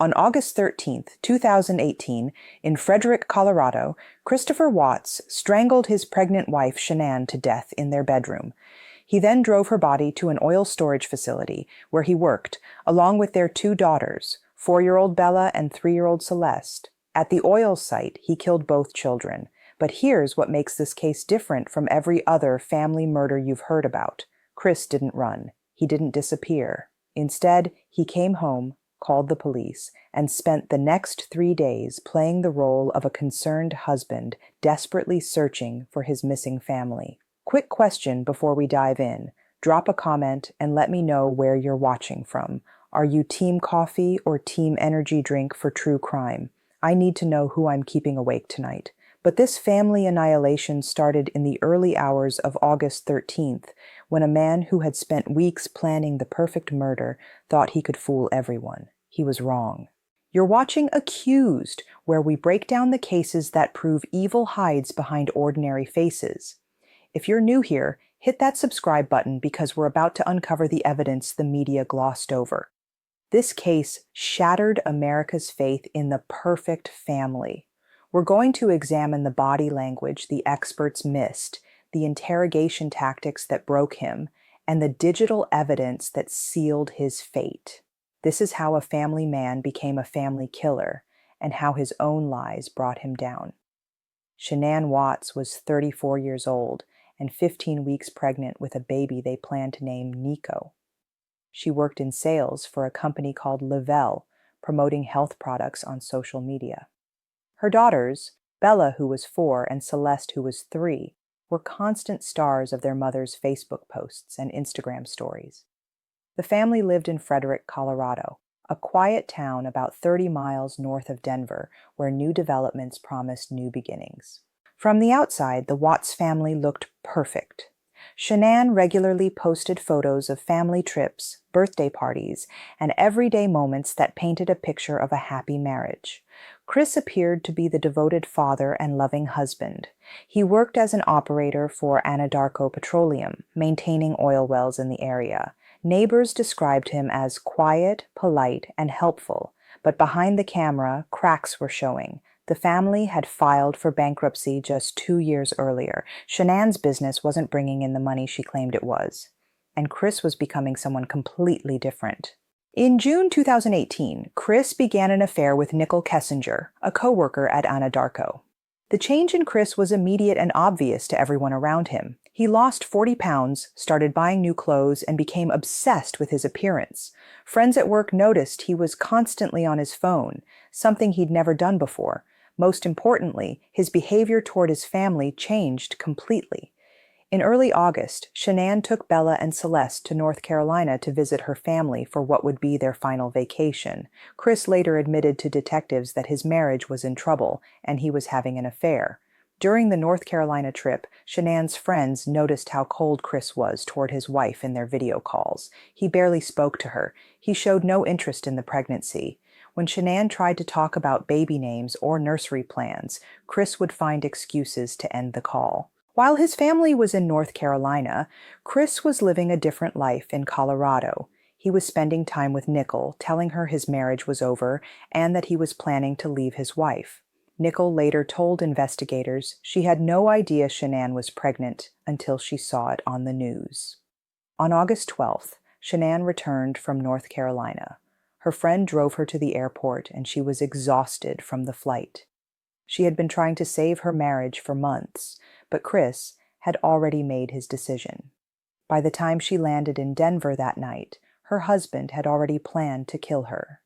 On August 13th, 2018, in Frederick, Colorado, Christopher Watts strangled his pregnant wife Shanann to death in their bedroom. He then drove her body to an oil storage facility where he worked, along with their two daughters, 4-year-old Bella and 3-year-old Celeste. At the oil site, he killed both children. But here's what makes this case different from every other family murder you've heard about. Chris didn't run. He didn't disappear. Instead, he came home, called the police, and spent the next 3 days playing the role of a concerned husband desperately searching for his missing family. Quick question before we dive in. Drop a comment and let me know where you're watching from. Are you team coffee or team energy drink for true crime? I need to know who I'm keeping awake tonight. But this family annihilation started in the early hours of August 13th, when a man who had spent weeks planning the perfect murder thought he could fool everyone. He was wrong. You're watching Accused, where we break down the cases that prove evil hides behind ordinary faces. If you're new here, hit that subscribe button because we're about to uncover the evidence the media glossed over. This case shattered America's faith in the perfect family. We're going to examine the body language the experts missed, the interrogation tactics that broke him, and the digital evidence that sealed his fate. This is how a family man became a family killer, and how his own lies brought him down. Shanann Watts was 34 years old and 15 weeks pregnant with a baby they planned to name Nico. She worked in sales for a company called Lavelle, promoting health products on social media. Her daughters, Bella, who was 4, and Celeste, who was 3, were constant stars of their mother's Facebook posts and Instagram stories. The family lived in Frederick, Colorado, a quiet town about 30 miles north of Denver, where new developments promised new beginnings. From the outside, the Watts family looked perfect. Shanann regularly posted photos of family trips, birthday parties, and everyday moments that painted a picture of a happy marriage. Chris appeared to be the devoted father and loving husband. He worked as an operator for Anadarko Petroleum, maintaining oil wells in the area. Neighbors described him as quiet, polite, and helpful, but behind the camera, cracks were showing. The family had filed for bankruptcy just 2 years earlier. Shanann's business wasn't bringing in the money she claimed it was. And Chris was becoming someone completely different. In June 2018, Chris began an affair with Nicole Kessinger, a co-worker at Anadarko. The change in Chris was immediate and obvious to everyone around him. He lost 40 pounds, started buying new clothes, and became obsessed with his appearance. Friends at work noticed he was constantly on his phone, something he'd never done before. Most importantly, his behavior toward his family changed completely. In early August, Shanann took Bella and Celeste to North Carolina to visit her family for what would be their final vacation. Chris later admitted to detectives that his marriage was in trouble and he was having an affair. During the North Carolina trip, Shanann's friends noticed how cold Chris was toward his wife in their video calls. He barely spoke to her. He showed no interest in the pregnancy. When Shanann tried to talk about baby names or nursery plans, Chris would find excuses to end the call. While his family was in North Carolina, Chris was living a different life in Colorado. He was spending time with Nicole, telling her his marriage was over and that he was planning to leave his wife. Nicole later told investigators she had no idea Shanann was pregnant until she saw it on the news. On August 12th, Shanann returned from North Carolina. Her friend drove her to the airport and she was exhausted from the flight. She had been trying to save her marriage for months, but Chris had already made his decision. By the time she landed in Denver that night, her husband had already planned to kill her.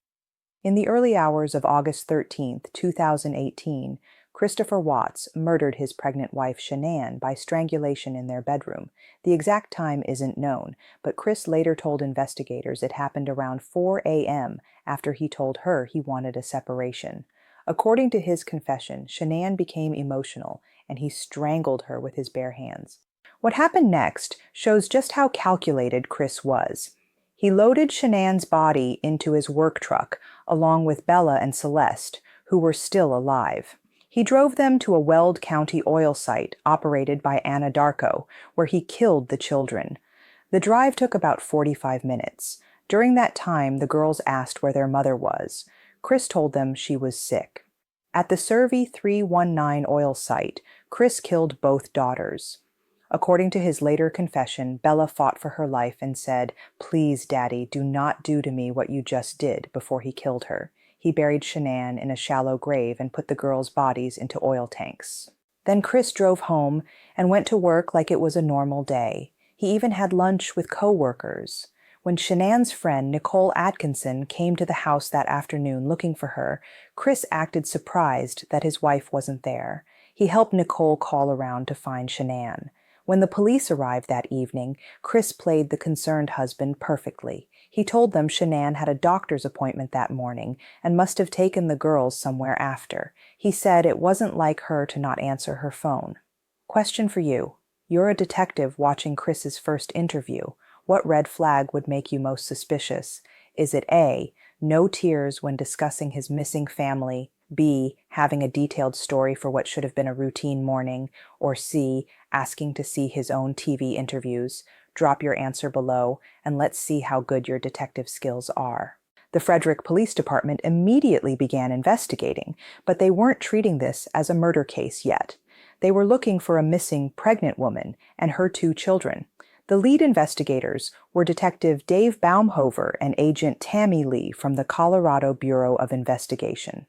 In the early hours of August 13th, 2018, Christopher Watts murdered his pregnant wife Shanann by strangulation in their bedroom. The exact time isn't known, but Chris later told investigators it happened around 4 a.m. after he told her he wanted a separation. According to his confession, Shanann became emotional, and he strangled her with his bare hands. What happened next shows just how calculated Chris was. He loaded Shanann's body into his work truck, along with Bella and Celeste, who were still alive. He drove them to a Weld County oil site operated by Anadarko, where he killed the children. The drive took about 45 minutes. During that time, the girls asked where their mother was. Chris told them she was sick. At the Survey 319 oil site, Chris killed both daughters. According to his later confession, Bella fought for her life and said, "Please, Daddy, do not do to me what you just did," before he killed her. He buried Shanann in a shallow grave and put the girls' bodies into oil tanks. Then Chris drove home and went to work like it was a normal day. He even had lunch with co-workers. When Shanann's friend, Nicole Atkinson, came to the house that afternoon looking for her, Chris acted surprised that his wife wasn't there. He helped Nicole call around to find Shanann. When the police arrived that evening, Chris played the concerned husband perfectly. He told them Shanann had a doctor's appointment that morning and must have taken the girls somewhere after. He said it wasn't like her to not answer her phone. Question for you. You're a detective watching Chris's first interview. What red flag would make you most suspicious? Is it A, no tears when discussing his missing family, B, having a detailed story for what should have been a routine morning, or C, asking to see his own TV interviews? Drop your answer below, and let's see how good your detective skills are. The Frederick Police Department immediately began investigating, but they weren't treating this as a murder case yet. They were looking for a missing pregnant woman and her 2 children. The lead investigators were Detective Dave Baumhover and Agent Tammy Lee from the Colorado Bureau of Investigation.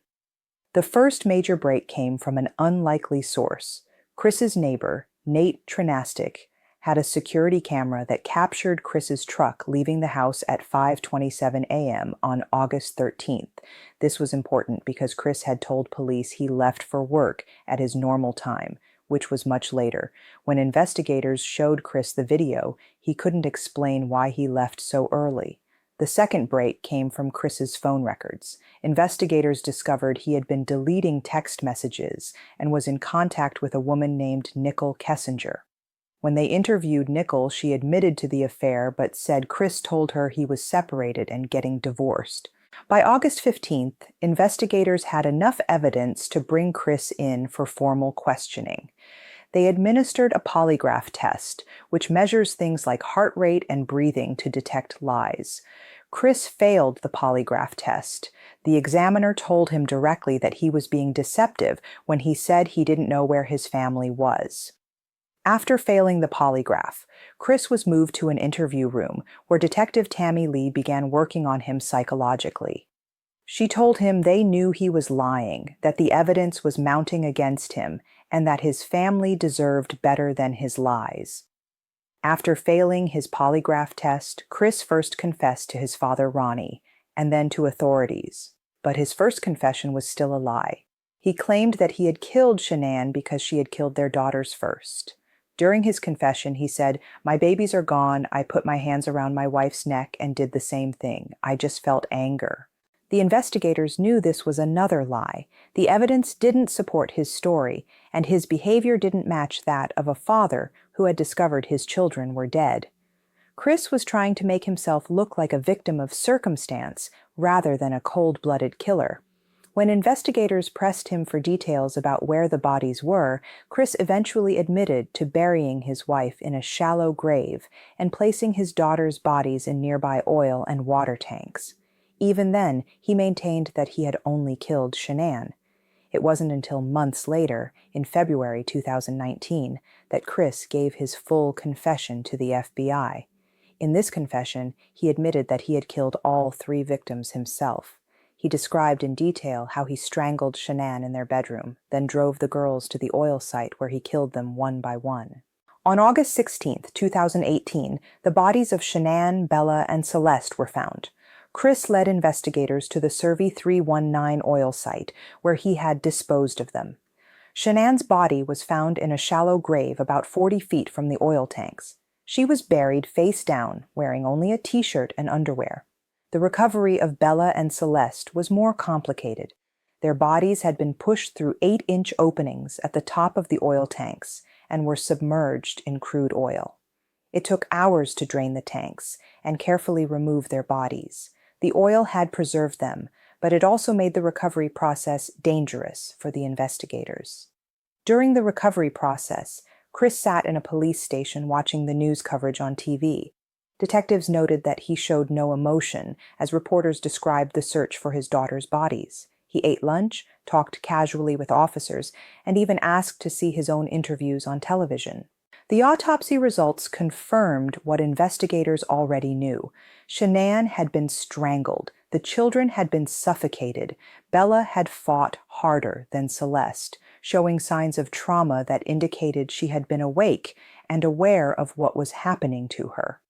The first major break came from an unlikely source. Chris's neighbor, Nate Trinastic, had a security camera that captured Chris's truck leaving the house at 5:27 a.m. on August 13th. This was important because Chris had told police he left for work at his normal time, which was much later. When investigators showed Chris the video, he couldn't explain why he left so early. The second break came from Chris's phone records. Investigators discovered he had been deleting text messages and was in contact with a woman named Nicole Kessinger. When they interviewed Nicole, she admitted to the affair but said Chris told her he was separated and getting divorced. By August 15th, investigators had enough evidence to bring Chris in for formal questioning. They administered a polygraph test, which measures things like heart rate and breathing to detect lies. Chris failed the polygraph test. The examiner told him directly that he was being deceptive when he said he didn't know where his family was. After failing the polygraph, Chris was moved to an interview room where Detective Tammy Lee began working on him psychologically. She told him they knew he was lying, that the evidence was mounting against him, and that his family deserved better than his lies. After failing his polygraph test, Chris first confessed to his father Ronnie, and then to authorities. But his first confession was still a lie. He claimed that he had killed Shanann because she had killed their daughters first. During his confession, he said, "My babies are gone. I put my hands around my wife's neck and did the same thing. I just felt anger." The investigators knew this was another lie. The evidence didn't support his story, and his behavior didn't match that of a father who had discovered his children were dead. Chris was trying to make himself look like a victim of circumstance rather than a cold-blooded killer. When investigators pressed him for details about where the bodies were, Chris eventually admitted to burying his wife in a shallow grave and placing his daughters' bodies in nearby oil and water tanks. Even then, he maintained that he had only killed Shanann. It wasn't until months later, in February 2019, that Chris gave his full confession to the FBI. In this confession, he admitted that he had killed all 3 victims himself. He described in detail how he strangled Shanann in their bedroom, then drove the girls to the oil site where he killed them one by one. On August 16, 2018, the bodies of Shanann, Bella, and Celeste were found. Chris led investigators to the Survey 319 oil site, where he had disposed of them. Shanann's body was found in a shallow grave about 40 feet from the oil tanks. She was buried face down, wearing only a t-shirt and underwear. The recovery of Bella and Celeste was more complicated. Their bodies had been pushed through 8-inch openings at the top of the oil tanks and were submerged in crude oil. It took hours to drain the tanks and carefully remove their bodies. The oil had preserved them, but it also made the recovery process dangerous for the investigators. During the recovery process, Chris sat in a police station watching the news coverage on TV. Detectives noted that he showed no emotion as reporters described the search for his daughter's bodies. He ate lunch, talked casually with officers, and even asked to see his own interviews on television. The autopsy results confirmed what investigators already knew. Shanann had been strangled. The children had been suffocated. Bella had fought harder than Celeste, showing signs of trauma that indicated she had been awake and aware of what was happening to her.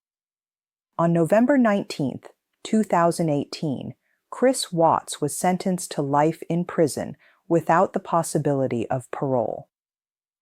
On November 19, 2018, Chris Watts was sentenced to life in prison without the possibility of parole.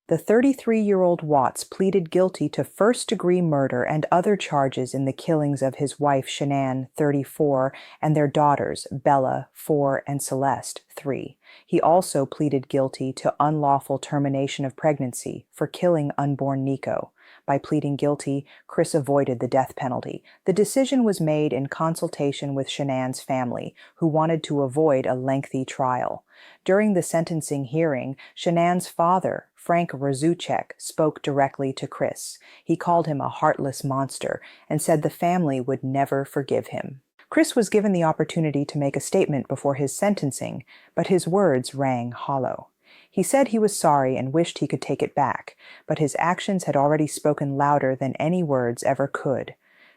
The 33-year-old Watts pleaded guilty to first-degree murder and other charges in the killings of his wife Shanann, 34, and their daughters, Bella, 4, and Celeste, 3. He also pleaded guilty to unlawful termination of pregnancy for killing unborn Nico. By pleading guilty, Chris avoided the death penalty. The decision was made in consultation with Shanann's family, who wanted to avoid a lengthy trial. During the sentencing hearing, Shanann's father, Frank Rzucek, spoke directly to Chris. He called him a heartless monster and said the family would never forgive him. Chris was given the opportunity to make a statement before his sentencing, but his words rang hollow. He said he was sorry and wished he could take it back, but his actions had already spoken louder than any words ever could.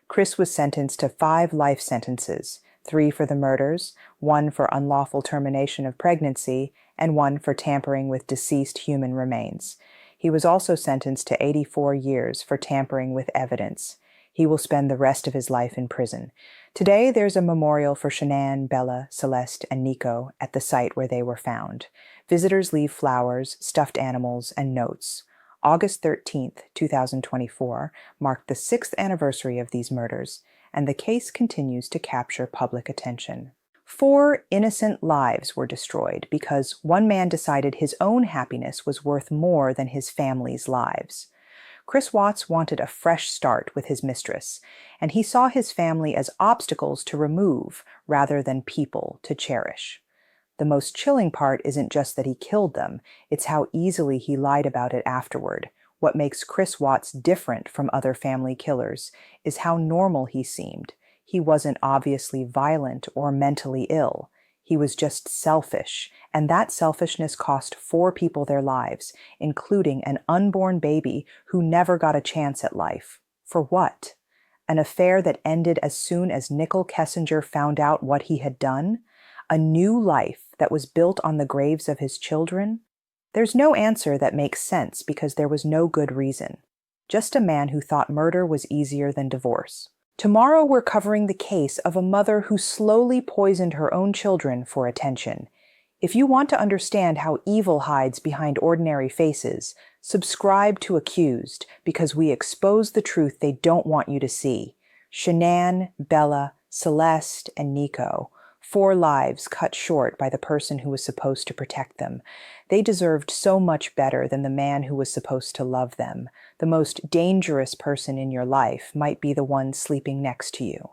Chris was sentenced to 5 life sentences, 3 for the murders, 1 for unlawful termination of pregnancy, and 1 for tampering with deceased human remains. He was also sentenced to 84 years for tampering with evidence. He will spend the rest of his life in prison. Today, there's a memorial for Shanann, Bella, Celeste, and Nico at the site where they were found. Visitors leave flowers, stuffed animals, and notes. August 13, 2024, marked the 6th anniversary of these murders, and the case continues to capture public attention. 4 innocent lives were destroyed because one man decided his own happiness was worth more than his family's lives. Chris Watts wanted a fresh start with his mistress, and he saw his family as obstacles to remove rather than people to cherish. The most chilling part isn't just that he killed them, it's how easily he lied about it afterward. What makes Chris Watts different from other family killers is how normal he seemed. He wasn't obviously violent or mentally ill. He was just selfish, and that selfishness cost 4 people their lives, including an unborn baby who never got a chance at life. For what? An affair that ended as soon as Nicole Kessinger found out what he had done? A new life that was built on the graves of his children? There's no answer that makes sense because there was no good reason. Just a man who thought murder was easier than divorce. Tomorrow we're covering the case of a mother who slowly poisoned her own children for attention. If you want to understand how evil hides behind ordinary faces, subscribe to Accused because we expose the truth they don't want you to see. Shanann, Bella, Celeste, and Nico. 4 lives cut short by the person who was supposed to protect them. They deserved so much better than the man who was supposed to love them. The most dangerous person in your life might be the one sleeping next to you.